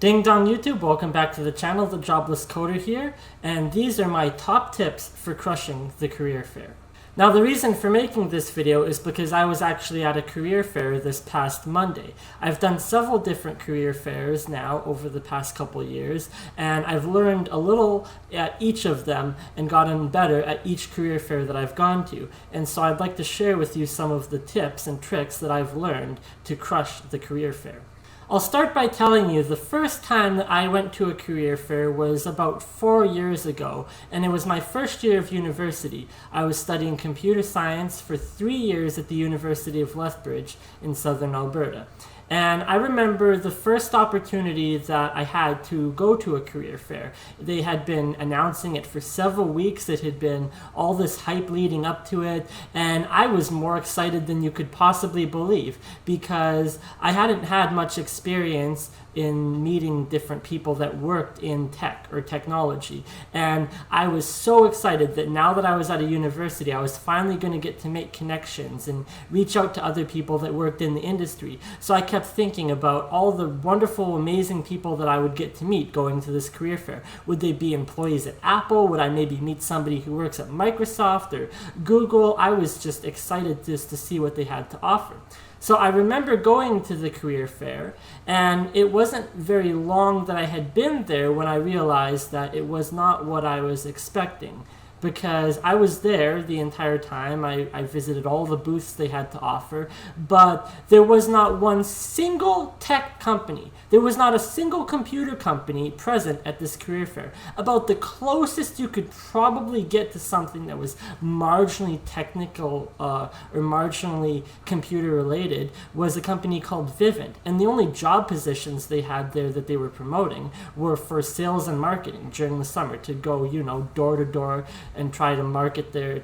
Ding dong YouTube, welcome back to the channel. The Jobless Coder here, and these are my top tips for crushing the career fair. Now the reason for making this video is because I was actually at a career fair this past Monday. I've done several different career fairs now over the past couple years, and I've learned a little at each of them and gotten better at each career fair that I've gone to. And so I'd like to share with you some of the tips and tricks that I've learned to crush the career fair. I'll start by telling you the first time that I went to a career fair was about 4 years ago, and it was my first year of university. I was studying computer science for 3 years at the University of Lethbridge in southern Alberta. And I remember the first opportunity that I had to go to a career fair. They had been announcing it for several weeks. It had been all this hype leading up to it. And I was more excited than you could possibly believe because I hadn't had much experience in meeting different people that worked in tech or technology. And I was so excited that now that I was at a university, I was finally going to get to make connections and reach out to other people that worked in the industry. So I kept thinking about all the wonderful, amazing people that I would get to meet going to this career fair. Would they be employees at Apple? Would I maybe meet somebody who works at Microsoft or Google? I was just excited just to see what they had to offer. So I remember going to the career fair, and it wasn't very long that I had been there when I realized that it was not what I was expecting. Because I was there the entire time. I visited all the booths they had to offer, but there was not one single tech company. There was not a single computer company present at this career fair. About the closest you could probably get to something that was marginally technical or marginally computer related was a company called Vivint. And the only job positions they had there that they were promoting were for sales and marketing during the summer to go, door to door and try to market their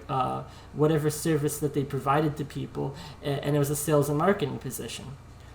whatever service that they provided to people, and it was a sales and marketing position.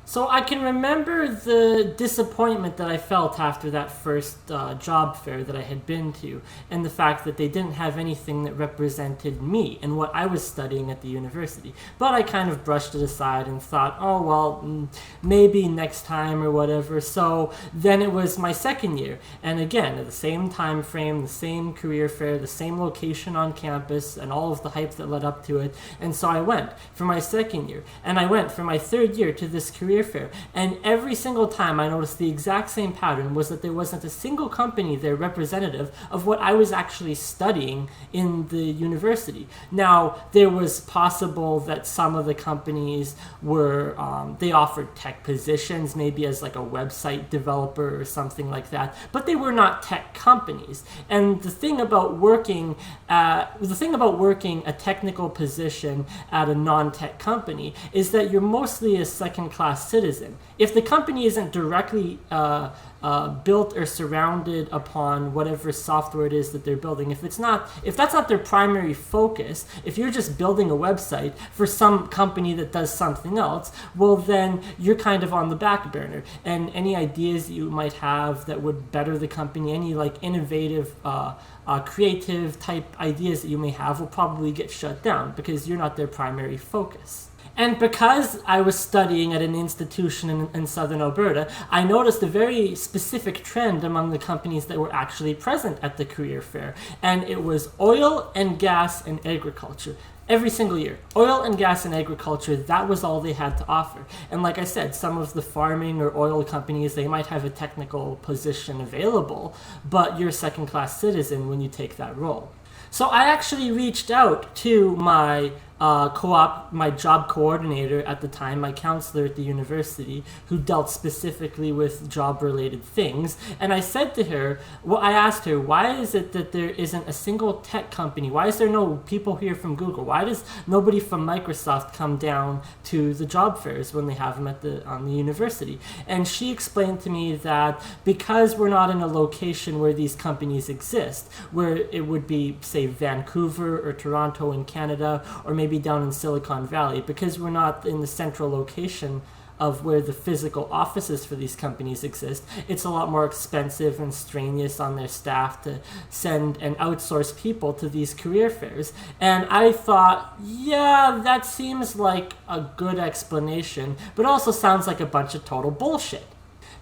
So I can remember the disappointment that I felt after that first job fair that I had been to, and the fact that they didn't have anything that represented me and what I was studying at the university. But I kind of brushed it aside and thought, oh well, maybe next time or whatever. So then it was my second year, and again, at the same time frame, the same career fair, the same location on campus, and all of the hype that led up to it. And so I went for my second year, and I went for my third year to this career fair, and every single time I noticed the exact same pattern was that there wasn't a single company there representative of what I was actually studying in the university. Now, there was possible that some of the companies were, they offered tech positions, maybe as like a website developer or something like that, but they were not tech companies. And the thing about working a technical position at a non-tech company is that you're mostly a second-class citizen. If the company isn't directly built or surrounded upon whatever software it is that they're building, if that's not their primary focus, if you're just building a website for some company that does something else, well then you're kind of on the back burner. And any ideas that you might have that would better the company, any like innovative creative type ideas that you may have will probably get shut down because you're not their primary focus. And because I was studying at an institution in southern Alberta, I noticed a very specific trend among the companies that were actually present at the career fair. And it was oil and gas and agriculture. Every single year. Oil and gas and agriculture, that was all they had to offer. And like I said, some of the farming or oil companies, they might have a technical position available, but you're a second-class citizen when you take that role. So I actually reached out to my my job coordinator at the time, my counselor at the university, who dealt specifically with job-related things. And I said to her, I asked her, why is it that there isn't a single tech company? Why is there no people here from Google? Why does nobody from Microsoft come down to the job fairs when they have them on the university? And she explained to me that because we're not in a location where these companies exist, where it would be, say, Vancouver or Toronto in Canada, or maybe down in Silicon Valley, because we're not in the central location of where the physical offices for these companies exist, it's a lot more expensive and strenuous on their staff to send and outsource people to these career fairs. And I thought, yeah, that seems like a good explanation, but also sounds like a bunch of total bullshit.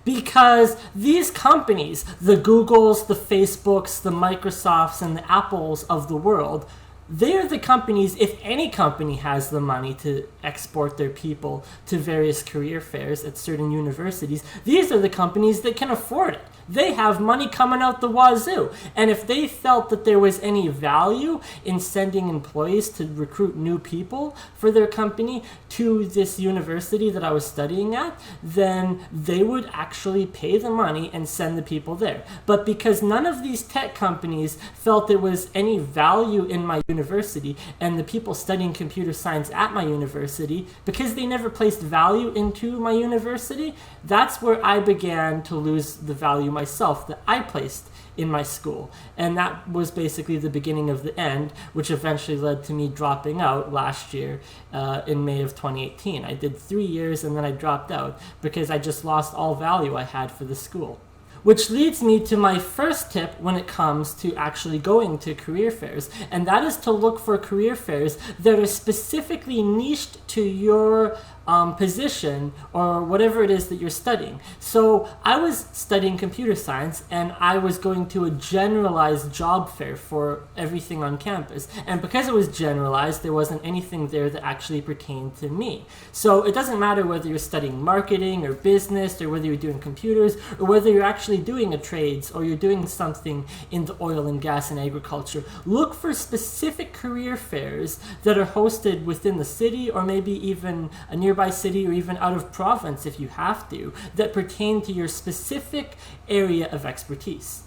Because these companies, the Googles, the Facebooks, the Microsofts, and the Apples of the world, they're the companies, if any company has the money to export their people to various career fairs at certain universities, these are the companies that can afford it. They have money coming out the wazoo. And if they felt that there was any value in sending employees to recruit new people for their company to this university that I was studying at, then they would actually pay the money and send the people there. But because none of these tech companies felt there was any value in my university and the people studying computer science at my university, because they never placed value into my university, that's where I began to lose the value myself that I placed in my school. And that was basically the beginning of the end, which eventually led to me dropping out last year in May of 2018. I did 3 years and then I dropped out because I just lost all value I had for the school. Which leads me to my first tip when it comes to actually going to career fairs, and that is to look for career fairs that are specifically niched to your position or whatever it is that you're studying. So I was studying computer science and I was going to a generalized job fair for everything on campus. And because it was generalized, there wasn't anything there that actually pertained to me. So it doesn't matter whether you're studying marketing or business or whether you're doing computers or whether you're actually doing a trades or you're doing something in the oil and gas and agriculture. Look for specific career fairs that are hosted within the city or maybe even a nearby city or even out of province if you have to, that pertain to your specific area of expertise.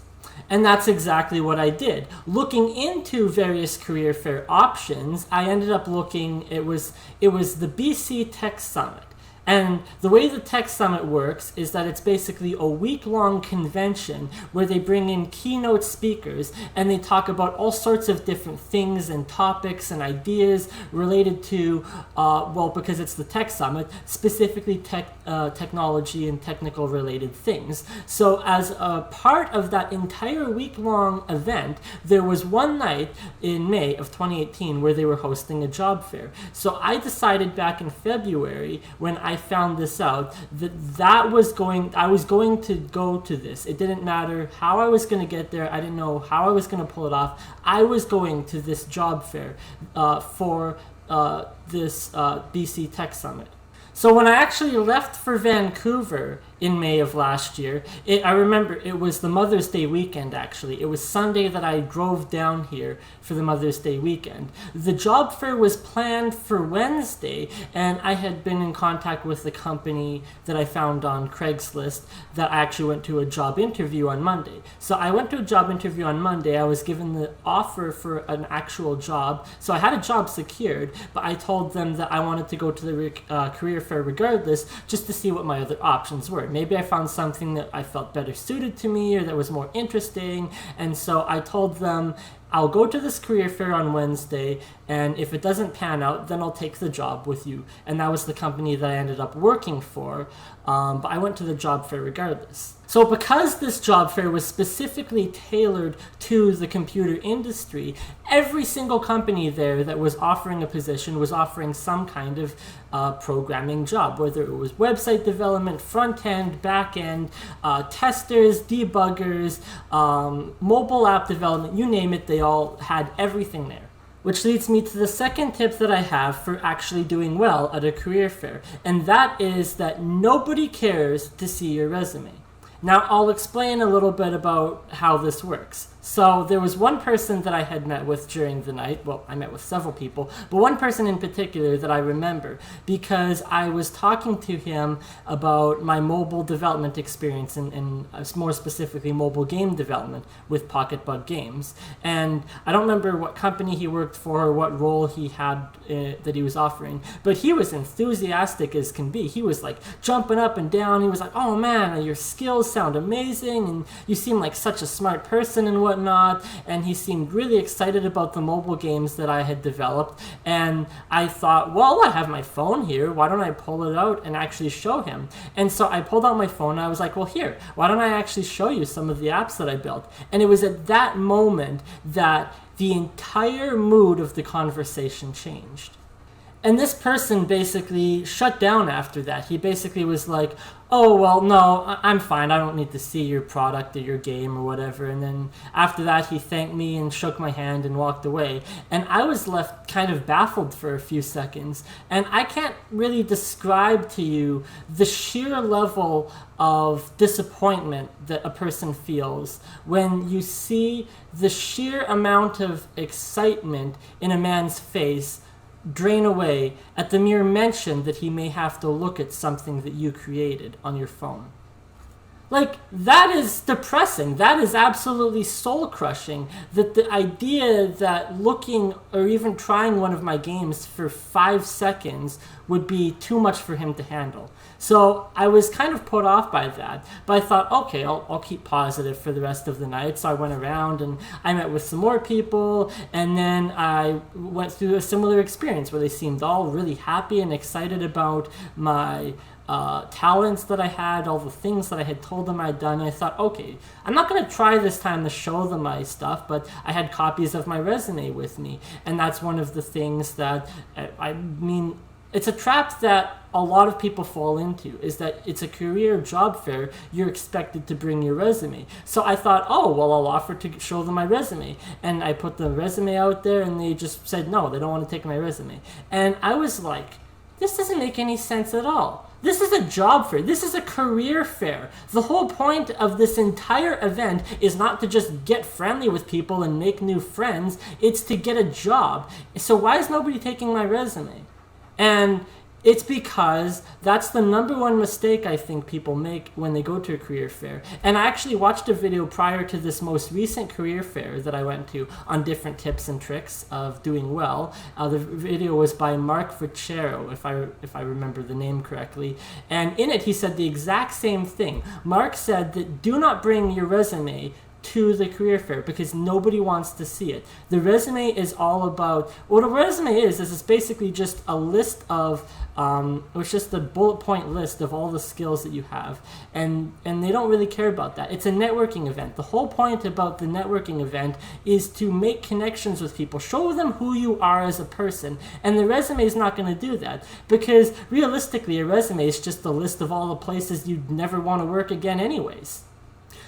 And that's exactly what I did. Looking into various career fair options, I ended up looking, it was the BC Tech Summit. And the way the Tech Summit works is that it's basically a week-long convention where they bring in keynote speakers and they talk about all sorts of different things and topics and ideas related to, well, because it's the Tech Summit, specifically technology and technical related things. So as a part of that entire week-long event, there was one night in May of 2018 where they were hosting a job fair. So I decided back in February when I found this out I was going to go to this. It didn't matter how I was going to get there. I didn't know how I was going to pull it off. I was going to this job fair for this BC Tech Summit. So when I actually left for Vancouver in May of last year, I remember it was the Mother's Day weekend actually. It was Sunday that I drove down here for the Mother's Day weekend. The job fair was planned for Wednesday, and I had been in contact with the company that I found on Craigslist that I actually went to a job interview on Monday. So I went to a job interview on Monday. I was given the offer for an actual job. So I had a job secured, but I told them that I wanted to go to the career fair regardless just to see what my other options were. Maybe I found something that I felt better suited to me or that was more interesting. And so I told them, I'll go to this career fair on Wednesday, and if it doesn't pan out, then I'll take the job with you. And that was the company that I ended up working for, but I went to the job fair regardless. So because this job fair was specifically tailored to the computer industry, every single company there that was offering a position was offering some kind of programming job, whether it was website development, front-end, back-end, testers, debuggers, mobile app development, you name it, they all had everything there. Which leads me to the second tip that I have for actually doing well at a career fair, and that is that nobody cares to see your resume. Now, I'll explain a little bit about how this works. So there was one person that I had met with during the night. Well, I met with several people, but one person in particular that I remember because I was talking to him about my mobile development experience and more specifically mobile game development with Pocketbug Games. And I don't remember what company he worked for or what role he had that he was offering, but he was enthusiastic as can be. He was like jumping up and down. He was like, "Oh man, your skills sound amazing and you seem like such a smart person and whatnot." And he seemed really excited about the mobile games that I had developed. And I thought, well, I have my phone here. Why don't I pull it out and actually show him? And so I pulled out my phone and I was like, well, here, why don't I actually show you some of the apps that I built? And it was at that moment that the entire mood of the conversation changed. And this person basically shut down after that. He basically was like, oh, well, no, I'm fine. I don't need to see your product or your game or whatever. And then after that, he thanked me and shook my hand and walked away. And I was left kind of baffled for a few seconds. And I can't really describe to you the sheer level of disappointment that a person feels when you see the sheer amount of excitement in a man's face drain away at the mere mention that he may have to look at something that you created on your phone. Like, that is depressing. That is absolutely soul-crushing, that the idea that looking or even trying one of my games for 5 seconds would be too much for him to handle. So I was kind of put off by that, but I thought, okay, I'll keep positive for the rest of the night. So I went around and I met with some more people, and then I went through a similar experience where they seemed all really happy and excited about my talents that I had, all the things that I had told them I'd done. And I thought, okay, I'm not going to try this time to show them my stuff, but I had copies of my resume with me. And that's one of the things that, I mean, it's a trap that a lot of people fall into, is that it's a career job fair, you're expected to bring your resume. So I thought, oh, well, I'll offer to show them my resume. And I put the resume out there, and they just said, no, they don't want to take my resume. And I was like, this doesn't make any sense at all. This is a job fair. This is a career fair. The whole point of this entire event is not to just get friendly with people and make new friends. It's to get a job. So why is nobody taking my resume? And it's because that's the number one mistake I think people make when they go to a career fair. And I actually watched a video prior to this most recent career fair that I went to on different tips and tricks of doing well. The video was by Marc Freccero, if I remember the name correctly. And in it, he said the exact same thing. Marc said that do not bring your resume to the career fair because nobody wants to see it. The resume is all about, what a resume is it's basically just a list of, it's just a bullet point list of all the skills that you have, and they don't really care about that. It's a networking event. The whole point about the networking event is to make connections with people, show them who you are as a person, and the resume is not going to do that, because realistically a resume is just a list of all the places you'd never want to work again anyways.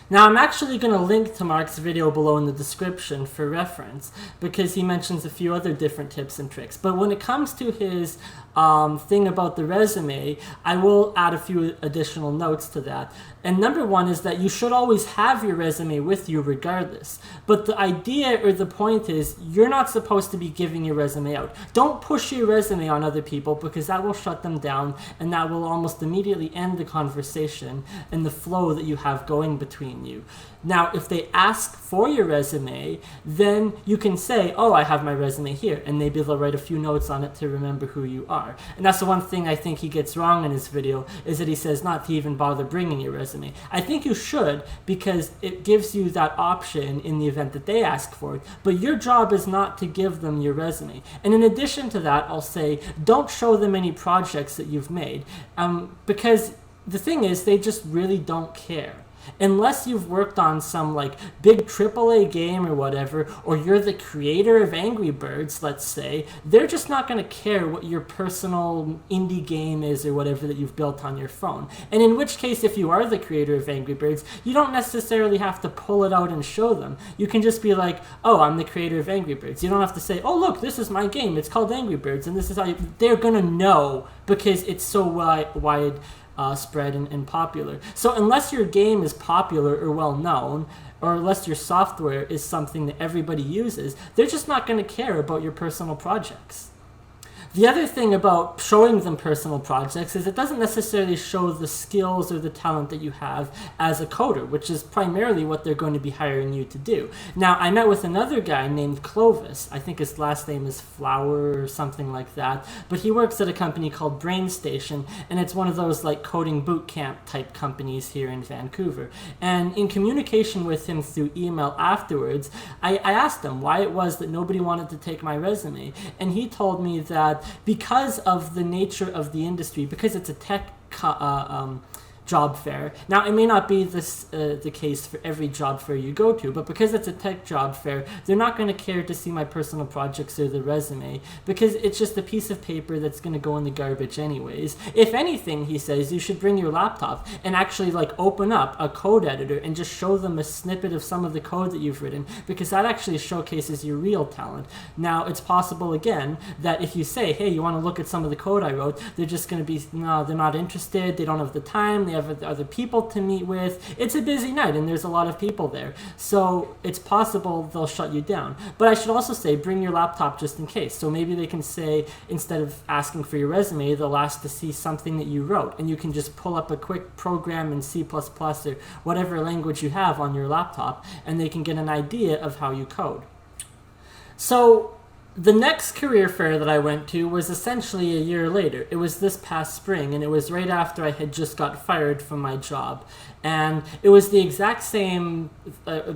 Now, I'm actually going to link to Marc's video below in the description for reference, because he mentions a few other different tips and tricks. But when it comes to his thing about the resume, I will add a few additional notes to that. And number one is that you should always have your resume with you regardless. But the idea or the point is you're not supposed to be giving your resume out. Don't push your resume on other people, because that will shut them down, and that will almost immediately end the conversation and the flow that you have going between you. Now, if they ask for your resume, then you can say, oh, I have my resume here, and maybe they'll write a few notes on it to remember who you are. And that's the one thing I think he gets wrong in his video, is that he says not to even bother bringing your resume. I think you should, because it gives you that option in the event that they ask for it, but your job is not to give them your resume. And in addition to that, I'll say, don't show them any projects that you've made, because the thing is, they just really don't care. Unless you've worked on some like big AAA game or whatever, or you're the creator of Angry Birds, let's say, they're just not going to care what your personal indie game is or whatever that you've built on your phone. And in which case, if you are the creator of Angry Birds, you don't necessarily have to pull it out and show them. You can just be like, oh, I'm the creator of Angry Birds. You don't have to say, oh, look, this is my game. It's called Angry Birds, and this is how you... They're going to know, because it's so wide spread and popular. So unless your game is popular or well known, or unless your software is something that everybody uses, they're just not going to care about your personal projects. The other thing about showing them personal projects is it doesn't necessarily show the skills or the talent that you have as a coder, which is primarily what they're going to be hiring you to do. Now, I met with another guy named Clovis. I think his last name is Flower or something like that, but he works at a company called BrainStation, and it's one of those like coding boot camp type companies here in Vancouver. And in communication with him through email afterwards, I asked him why it was that nobody wanted to take my resume, and he told me that because of the nature of the industry, because it's a tech job fair. Now, it may not be the case for every job fair you go to, but because it's a tech job fair, they're not going to care to see my personal projects or the resume, because it's just a piece of paper that's going to go in the garbage anyways. If anything, he says, you should bring your laptop and actually like open up a code editor and just show them a snippet of some of the code that you've written, because that actually showcases your real talent. Now, it's possible, again, that if you say, hey, you want to look at some of the code I wrote, they're just going to be, no, they're not interested, they don't have the time, they have other people to meet with. It's a busy night and there's a lot of people there. So it's possible they'll shut you down. But I should also say, bring your laptop just in case. So maybe they can say, instead of asking for your resume, they'll ask to see something that you wrote. And you can just pull up a quick program in C++ or whatever language you have on your laptop, and they can get an idea of how you code. So the next career fair that I went to was essentially a year later. It was this past spring, and it was right after I had just got fired from my job. And it was the exact same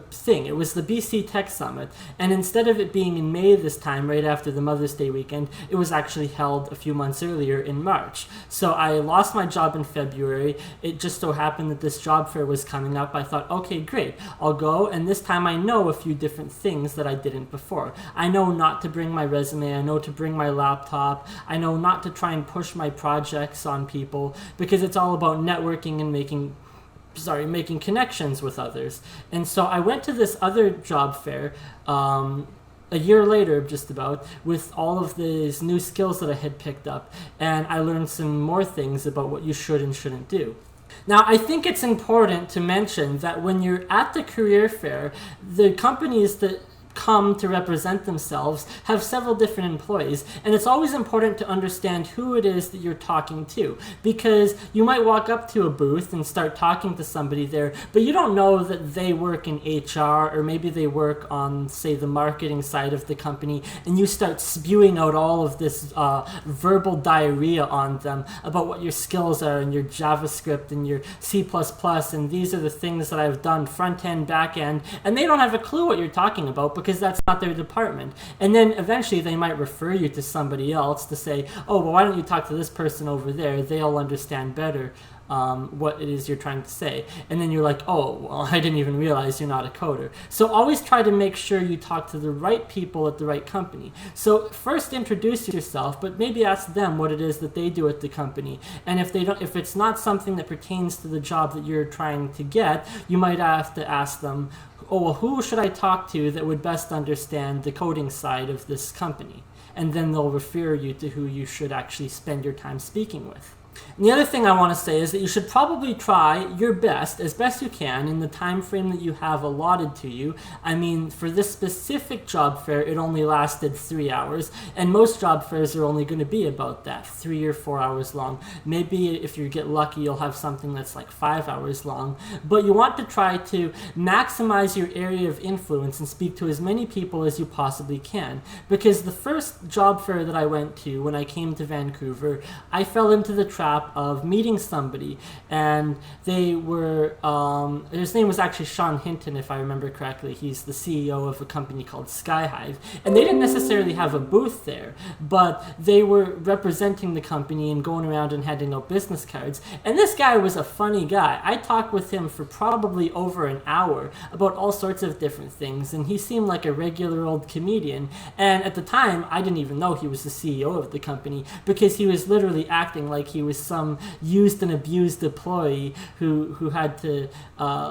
thing. It was the BC Tech Summit. And instead of it being in May this time, right after the Mother's Day weekend, it was actually held a few months earlier in March. So I lost my job in February. It just so happened that this job fair was coming up. I thought, okay, great, I'll go. And this time I know a few different things that I didn't before. I know not to bring my resume. I know to bring my laptop. I know not to try and push my projects on people, because it's all about networking and making connections with others. And so I went to this other job fair a year later, just about, with all of these new skills that I had picked up, and I learned some more things about what you should and shouldn't do. Now, I think it's important to mention that when you're at the career fair, the companies that come to represent themselves have several different employees, and it's always important to understand who it is that you're talking to, because you might walk up to a booth and start talking to somebody there, but you don't know that they work in HR, or maybe they work on, say, the marketing side of the company, and you start spewing out all of this verbal diarrhea on them about what your skills are and your JavaScript and your C++, and these are the things that I've done, front end, back end, and they don't have a clue what you're talking about, because that's not their department. And then eventually they might refer you to somebody else to say, oh, well, why don't you talk to this person over there? They'll understand better what it is you're trying to say. And then you're like, oh, well, I didn't even realize you're not a coder. So always try to make sure you talk to the right people at the right company. So first introduce yourself, but maybe ask them what it is that they do at the company. And if it's not something that pertains to the job that you're trying to get, you might have to ask them, oh, well, who should I talk to that would best understand the coding side of this company? And then they'll refer you to who you should actually spend your time speaking with. And the other thing I want to say is that you should probably try your best, as best you can, in the time frame that you have allotted to you. I mean, for this specific job fair, it only lasted 3 hours, and most job fairs are only going to be about that, 3 or 4 hours long. Maybe if you get lucky, you'll have something that's like 5 hours long. But you want to try to maximize your area of influence and speak to as many people as you possibly can. Because the first job fair that I went to when I came to Vancouver, I fell into the trap of meeting somebody, and they were, his name was actually Sean Hinton, if I remember correctly. He's the CEO of a company called Skyhive, and they didn't necessarily have a booth there, but they were representing the company and going around and handing out business cards. And this guy was a funny guy. I talked with him for probably over an hour about all sorts of different things, and he seemed like a regular old comedian. And at the time, I didn't even know he was the CEO of the company, because he was literally acting like he was some used and abused employee who had to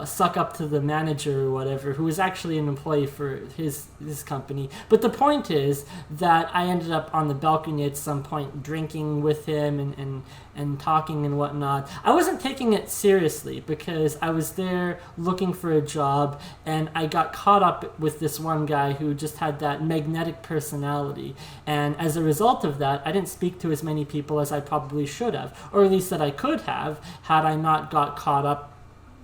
suck up to the manager or whatever, who was actually an employee for his company. But the point is that I ended up on the balcony at some point drinking with him and talking and whatnot. I wasn't taking it seriously, because I was there looking for a job, and I got caught up with this one guy who just had that magnetic personality. And as a result of that, I didn't speak to as many people as I probably should have, or at least that I could have, had I not got caught up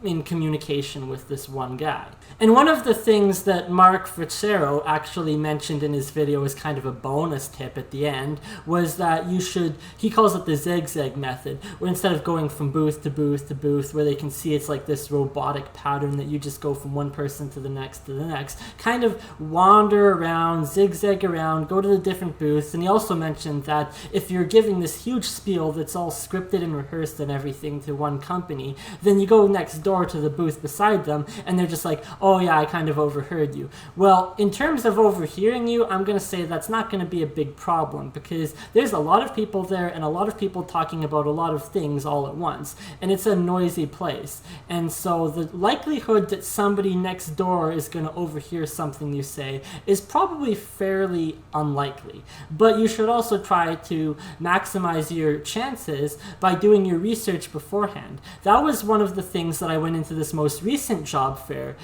in communication with this one guy. And one of the things that Marc Freccero actually mentioned in his video as kind of a bonus tip at the end was that he calls it the zigzag method, where instead of going from booth to booth to booth, where they can see it's like this robotic pattern that you just go from one person to the next, kind of wander around, zigzag around, go to the different booths. And he also mentioned that if you're giving this huge spiel that's all scripted and rehearsed and everything to one company, then you go next door to the booth beside them and they're just like, oh yeah, I kind of overheard you. Well, in terms of overhearing you, I'm going to say that's not going to be a big problem, because there's a lot of people there and a lot of people talking about a lot of things all at once, and it's a noisy place. And so the likelihood that somebody next door is going to overhear something you say is probably fairly unlikely. But you should also try to maximize your chances by doing your research beforehand. That was one of the things that I went into this most recent job fair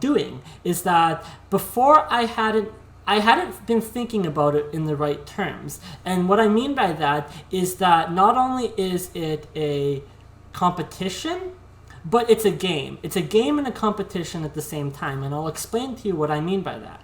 doing, is that before I hadn't been thinking about it in the right terms. And what I mean by that is that not only is it a competition, but it's a game. It's a game and a competition at the same time, and I'll explain to you what I mean by that.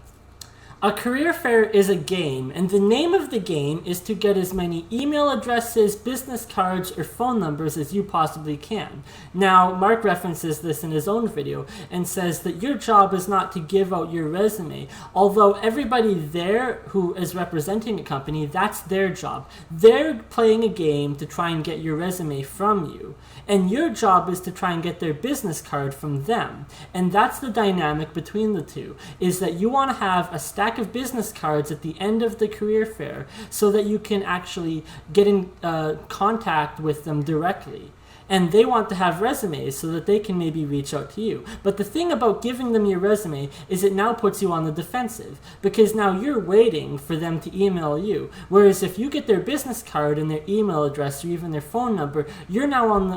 A career fair is a game, and the name of the game is to get as many email addresses, business cards, or phone numbers as you possibly can. Now, Mark references this in his own video and says that your job is not to give out your resume, although everybody there who is representing a company, that's their job. They're playing a game to try and get your resume from you, and your job is to try and get their business card from them. And that's the dynamic between the two, is that you want to have a stack of business cards at the end of the career fair so that you can actually get in contact with them directly. And they want to have resumes so that they can maybe reach out to you. But the thing about giving them your resume is it now puts you on the defensive, because now you're waiting for them to email you. Whereas if you get their business card and their email address or even their phone number, you're now on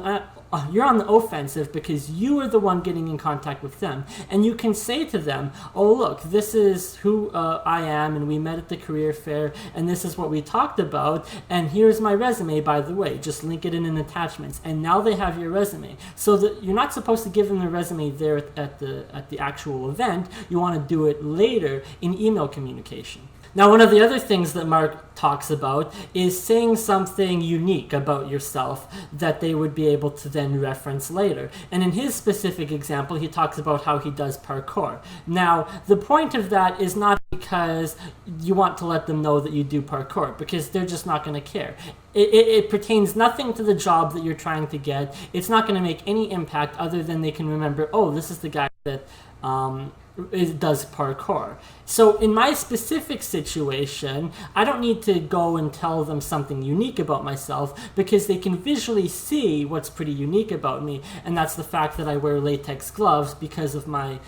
the offensive, because you are the one getting in contact with them. And you can say to them, oh look, this is who I am, and we met at the career fair, and this is what we talked about, and here's my resume, by the way. Just link it in attachments. And now they have your resume. So that you're not supposed to give them the resume there at the actual event. You want to do it later in email communication. Now, one of the other things that Mark talks about is saying something unique about yourself that they would be able to then reference later. And in his specific example, he talks about how he does parkour. Now, the point of that is not because you want to let them know that you do parkour, because they're just not going to care. It pertains nothing to the job that you're trying to get. It's not going to make any impact other than they can remember, oh, this is the guy that does parkour. So in my specific situation, I don't need to go and tell them something unique about myself, because they can visually see what's pretty unique about me, and that's the fact that I wear latex gloves because of my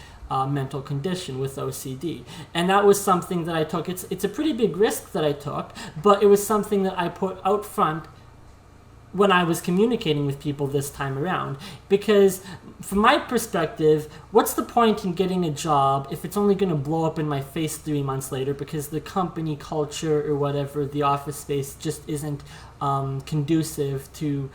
mental condition with OCD. And that was something that I took. It's a pretty big risk that I took, but it was something that I put out front when I was communicating with people this time around. Because from my perspective, what's the point in getting a job if it's only going to blow up in my face 3 months later, because the company culture or whatever, the office space just isn't conducive to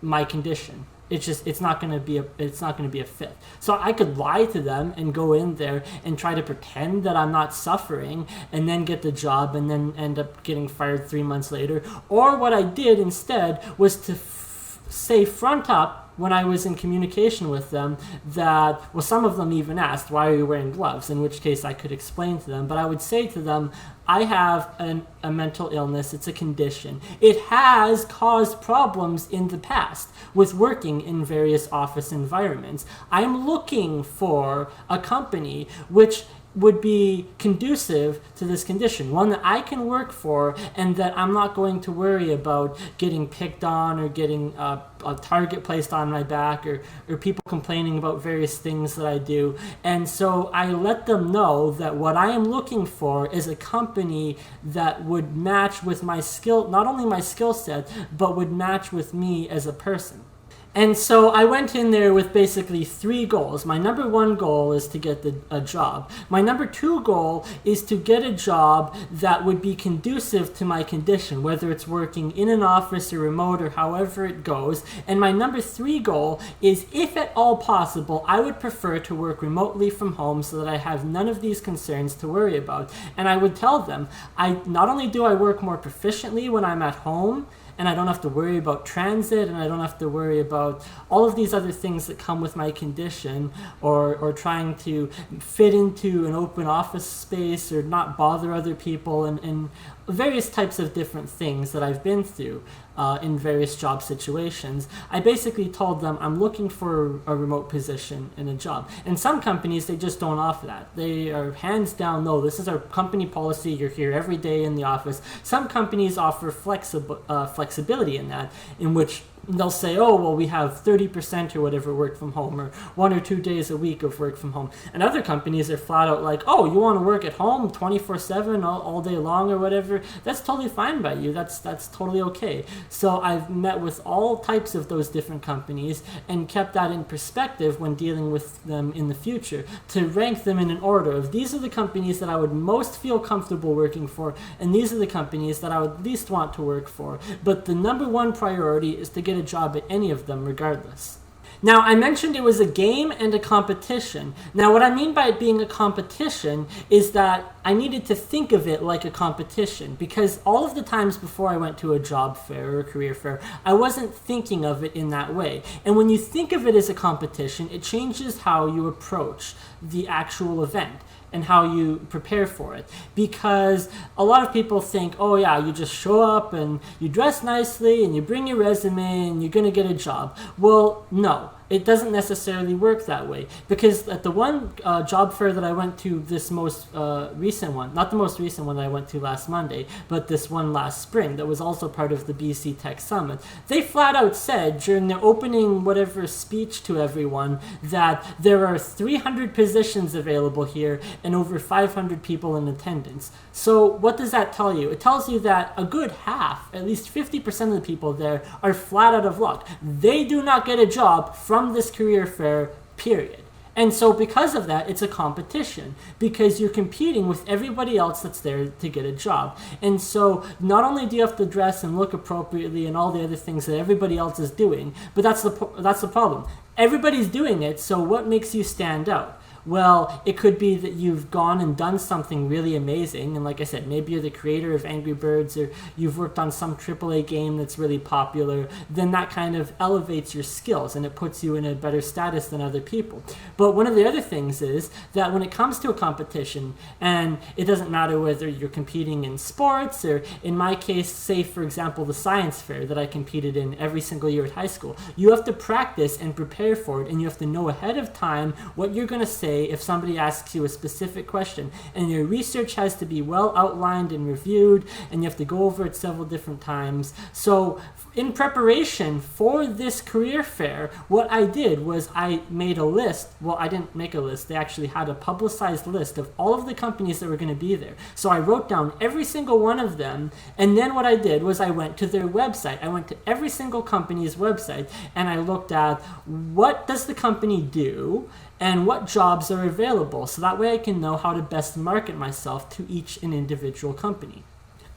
my condition. It's not going to be a fit. So I could lie to them and go in there and try to pretend that I'm not suffering, and then get the job and then end up getting fired 3 months later. Or what I did instead was to say front up, when I was in communication with them, that, well, some of them even asked, why are you wearing gloves? In which case I could explain to them, but I would say to them, I have a mental illness. It's a condition. It has caused problems in the past with working in various office environments. I'm looking for a company which would be conducive to this condition, one that I can work for, and that I'm not going to worry about getting picked on or getting a target placed on my back, or people complaining about various things that I do. And so I let them know that what I am looking for is a company that would match with my skill, not only my skill set, but would match with me as a person. And so I went in there with basically 3 goals. My number 1 goal is to get a job. My number 2 goal is to get a job that would be conducive to my condition, whether it's working in an office or remote or however it goes. And my number 3 goal is, if at all possible, I would prefer to work remotely from home so that I have none of these concerns to worry about. And I would tell them, not only do I work more proficiently when I'm at home, and I don't have to worry about transit, and I don't have to worry about all of these other things that come with my condition, or trying to fit into an open office space or not bother other people, and various types of different things that I've been through in various job situations. I basically told them I'm looking for a remote position in a job. And some companies, they just don't offer that. They are hands down, no, this is our company policy, you're here every day in the office. Some companies offer flexibility in that, in which they'll say, oh, well, we have 30% or whatever work from home, or 1 or 2 days a week of work from home. And other companies are flat out like, oh, you want to work at home 24/7 all day long or whatever? That's totally fine by you. That's totally okay. So I've met with all types of those different companies and kept that in perspective when dealing with them in the future, to rank them in an order of, these are the companies that I would most feel comfortable working for, and these are the companies that I would least want to work for. But the number 1 priority is to get a job at any of them regardless. Now, I mentioned it was a game and a competition. Now, what I mean by it being a competition is that I needed to think of it like a competition, because all of the times before I went to a job fair or a career fair, I wasn't thinking of it in that way. And when you think of it as a competition, it changes how you approach the actual event and how you prepare for it. Because a lot of people think, oh yeah, you just show up and you dress nicely and you bring your resume and you're gonna get a job. Well, no. It doesn't necessarily work that way, because at the one job fair that I went to, this most recent one, not the most recent one that I went to last Monday, but this one last spring that was also part of the BC Tech Summit, they flat out said during their opening whatever speech to everyone that there are 300 positions available here and over 500 people in attendance. So what does that tell you? It tells you that a good half, at least 50% of the people there, are flat out of luck. They do not get a job from this career fair, period. And so because of that, it's a competition, because you're competing with everybody else that's there to get a job. And so not only do you have to dress and look appropriately and all the other things that everybody else is doing, but that's the problem. Everybody's doing it, so what makes you stand out? Well, it could be that you've gone and done something really amazing, and like I said, maybe you're the creator of Angry Birds, or you've worked on some AAA game that's really popular. Then that kind of elevates your skills and it puts you in a better status than other people. But one of the other things is that when it comes to a competition, and it doesn't matter whether you're competing in sports, or in my case, say for example the science fair that I competed in every single year at high school, you have to practice and prepare for it, and you have to know ahead of time what you're going to say if somebody asks you a specific question, and your research has to be well outlined and reviewed, and you have to go over it several different times. So in preparation for this career fair, what I did was I made a list. Well, I didn't make a list. They actually had a publicized list of all of the companies that were going to be there. So I wrote down every single one of them, and then what I did was I went to their website. I went to every single company's website, and I looked at what does the company do and what jobs are available, so that way I can know how to best market myself to each and individual company.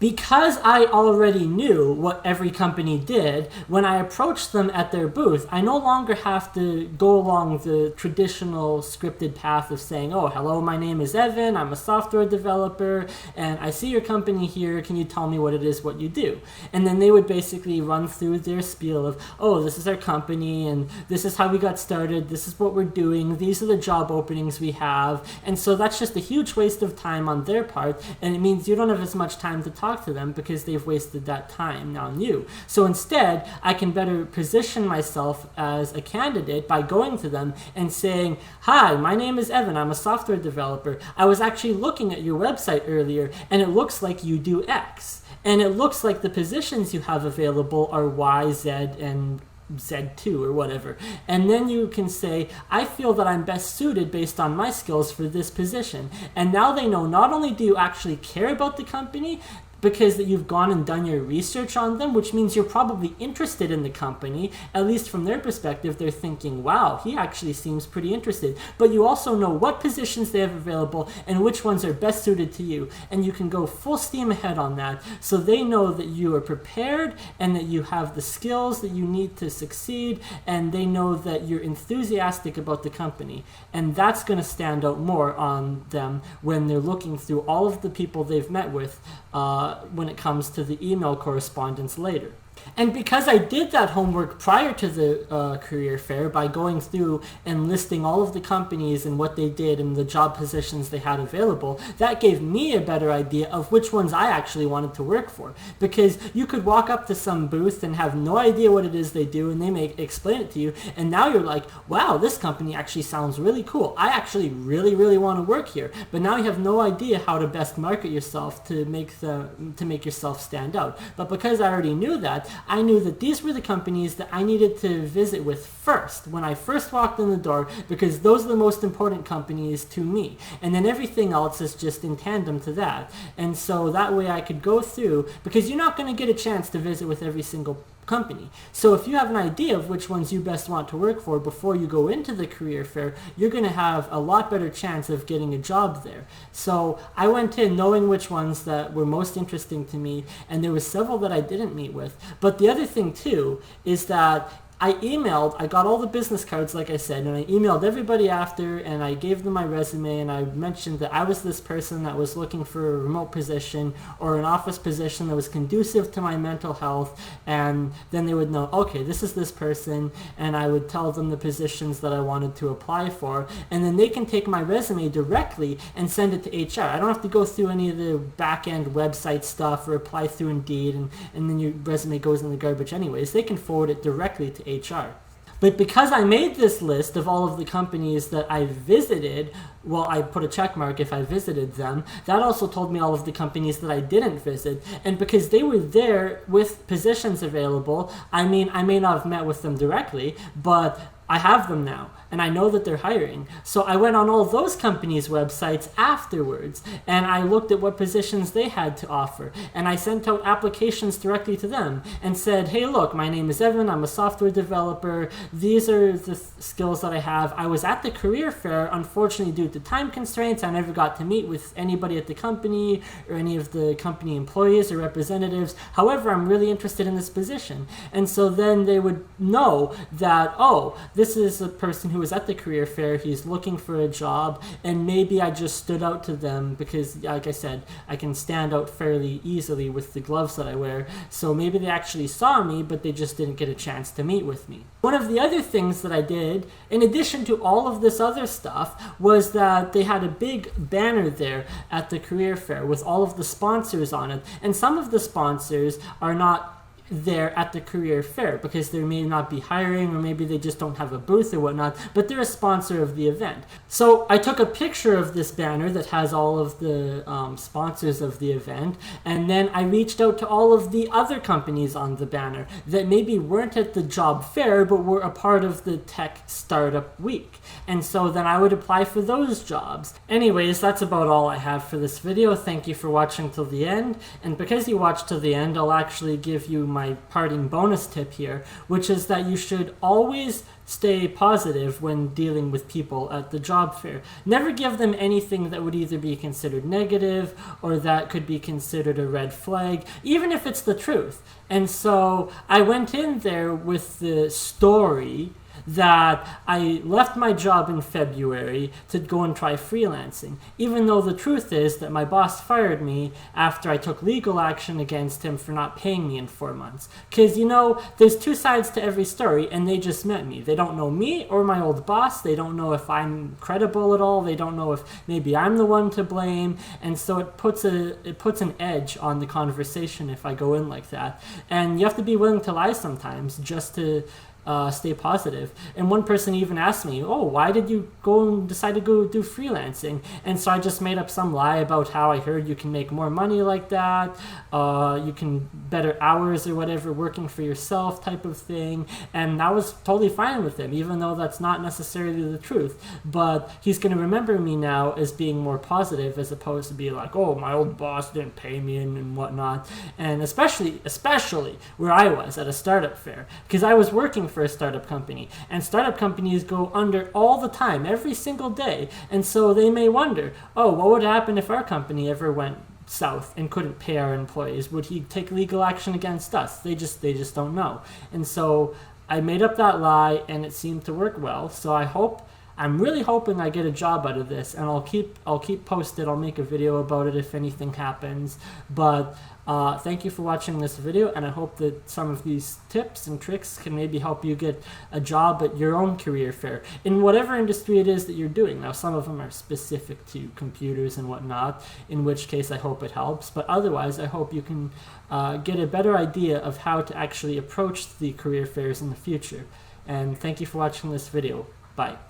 Because I already knew what every company did, when I approached them at their booth, I no longer have to go along the traditional scripted path of saying, oh, hello, my name is Evan, I'm a software developer, and I see your company here, can you tell me what it is, what you do? And then they would basically run through their spiel of, oh, this is our company, and this is how we got started, this is what we're doing, these are the job openings we have. And so that's just a huge waste of time on their part, and it means you don't have as much time to talk to them because they've wasted that time on you. So instead, I can better position myself as a candidate by going to them and saying, hi, my name is Evan, I'm a software developer. I was actually looking at your website earlier, and it looks like you do X. And it looks like the positions you have available are Y, Z, and Z2 or whatever. And then you can say, I feel that I'm best suited based on my skills for this position. And now they know not only do you actually care about the company, because that you've gone and done your research on them, which means you're probably interested in the company. At least from their perspective, they're thinking, wow, he actually seems pretty interested. But you also know what positions they have available and which ones are best suited to you. And you can go full steam ahead on that, so they know that you are prepared and that you have the skills that you need to succeed, and they know that you're enthusiastic about the company. And that's going to stand out more on them when they're looking through all of the people they've met with when it comes to the email correspondence later. And because I did that homework prior to the career fair by going through and listing all of the companies and what they did and the job positions they had available, that gave me a better idea of which ones I actually wanted to work for. Because you could walk up to some booth and have no idea what it is they do, and they may explain it to you, and now you're like, wow, this company actually sounds really cool. I actually really, really want to work here. But now you have no idea how to best market yourself to make yourself stand out. But because I already knew that, I knew that these were the companies that I needed to visit with first when I first walked in the door, because those are the most important companies to me. And then everything else is just in tandem to that. And so that way I could go through, because you're not going to get a chance to visit with every single company. So if you have an idea of which ones you best want to work for before you go into the career fair, you're going to have a lot better chance of getting a job there. So I went in knowing which ones that were most interesting to me, and there were several that I didn't meet with. But the other thing too is that I got all the business cards, like I said, and I emailed everybody after, and I gave them my resume, and I mentioned that I was this person that was looking for a remote position or an office position that was conducive to my mental health, and then they would know, okay, this is this person, and I would tell them the positions that I wanted to apply for, and then they can take my resume directly and send it to HR. I don't have to go through any of the back-end website stuff or apply through Indeed, and then your resume goes in the garbage anyways. They can forward it directly to HR. But because I made this list of all of the companies that I visited, well, I put a check mark if I visited them, that also told me all of the companies that I didn't visit. And because they were there with positions available, I mean, I may not have met with them directly, but I have them now, and I know that they're hiring. So I went on all those companies' websites afterwards, and I looked at what positions they had to offer, and I sent out applications directly to them and said, hey, look, my name is Evan, I'm a software developer, these are the skills that I have. I was at the career fair, unfortunately due to time constraints, I never got to meet with anybody at the company or any of the company employees or representatives. However, I'm really interested in this position. And so then they would know that, oh, this is a person who was at the career fair, he's looking for a job, and maybe I just stood out to them because, like I said, I can stand out fairly easily with the gloves that I wear, so maybe they actually saw me, but they just didn't get a chance to meet with me. One of the other things that I did, in addition to all of this other stuff, was that they had a big banner there at the career fair with all of the sponsors on it, and some of the sponsors are not there at the career fair because they may not be hiring, or maybe they just don't have a booth or whatnot, but they're a sponsor of the event. So I took a picture of this banner that has all of the sponsors of the event, and then I reached out to all of the other companies on the banner that maybe weren't at the job fair but were a part of the tech startup week, and so then I would apply for those jobs. Anyways, that's about all I have for this video. Thank you for watching till the end, and because you watched till the end, I'll actually give you my parting bonus tip here, which is that you should always stay positive when dealing with people at the job fair. Never give them anything that would either be considered negative or that could be considered a red flag, even if it's the truth. And so I went in there with the story that I left my job in February to go and try freelancing, even though the truth is that my boss fired me after I took legal action against him for not paying me in 4 months. Because, you know, there's two sides to every story, and they just met me. They don't know me or my old boss. They don't know if I'm credible at all. They don't know if maybe I'm the one to blame. And so it puts an edge on the conversation if I go in like that. And you have to be willing to lie sometimes just to stay positive. And one person even asked me, oh, why did you go and decide to go do freelancing? And so I just made up some lie about how I heard you can make more money like that, you can better hours or whatever working for yourself type of thing. And I was totally fine with him, even though that's not necessarily the truth. But he's going to remember me now as being more positive, as opposed to be like, oh, my old boss didn't pay me and whatnot. And especially where I was at a startup fair, because I was working for a startup company, and startup companies go under all the time, every single day. And so they may wonder, oh, what would happen if our company ever went south and couldn't pay our employees? Would he take legal action against us? They just don't know. And so I made up that lie, and it seemed to work well. So I'm really hoping I get a job out of this, and I'll keep posted. I'll make a video about it if anything happens. But thank you for watching this video, and I hope that some of these tips and tricks can maybe help you get a job at your own career fair in whatever industry it is that you're doing. Now, some of them are specific to computers and whatnot, in which case I hope it helps. But otherwise, I hope you can get a better idea of how to actually approach the career fairs in the future. And thank you for watching this video. Bye.